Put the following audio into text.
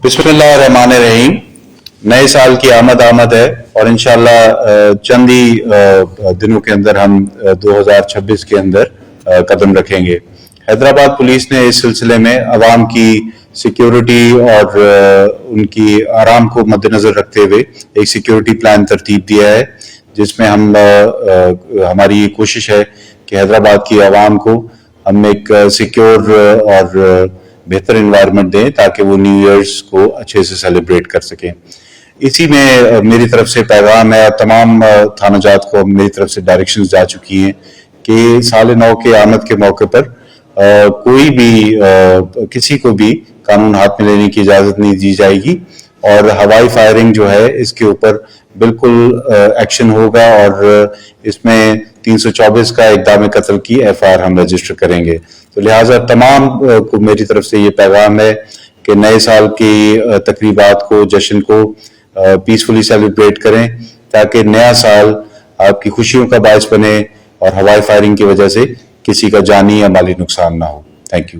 بسم اللہ الرحمن الرحیم. نئے سال کی آمد ہے اور انشاءاللہ چند ہی دنوں کے اندر ہم 2026 کے اندر قدم رکھیں گے. حیدرآباد پولیس نے اس سلسلے میں عوام کی سیکیورٹی اور ان کی آرام کو مد نظر رکھتے ہوئے ایک سیکیورٹی پلان ترتیب دیا ہے، جس میں ہماری یہ کوشش ہے کہ حیدرآباد کی عوام کو ہم ایک سیکیور اور بہتر انوائرمنٹ دیں تاکہ وہ نیو ایئرز کو اچھے سے سیلیبریٹ کر سکیں. اسی میں میری طرف سے پیغام ہے، تمام تھانہ جات کو میری طرف سے ڈائریکشنز جا چکی ہیں کہ سال نو کے آمد کے موقع پر کوئی بھی کسی کو بھی قانون ہاتھ میں لینے کی اجازت نہیں دی جائے گی، اور ہوائی فائرنگ جو ہے اس کے اوپر بالکل ایکشن ہوگا، اور اس میں 324 کا اقدام قتل کی FIR ہم رجسٹر کریں گے. تو لہٰذا تمام کو میری طرف سے یہ پیغام ہے کہ نئے سال کی تقریبات کو، جشن کو پیسفلی سیلیبریٹ کریں تاکہ نیا سال آپ کی خوشیوں کا باعث بنے اور ہوائی فائرنگ کی وجہ سے کسی کا جانی یا مالی نقصان نہ ہو. Thank you.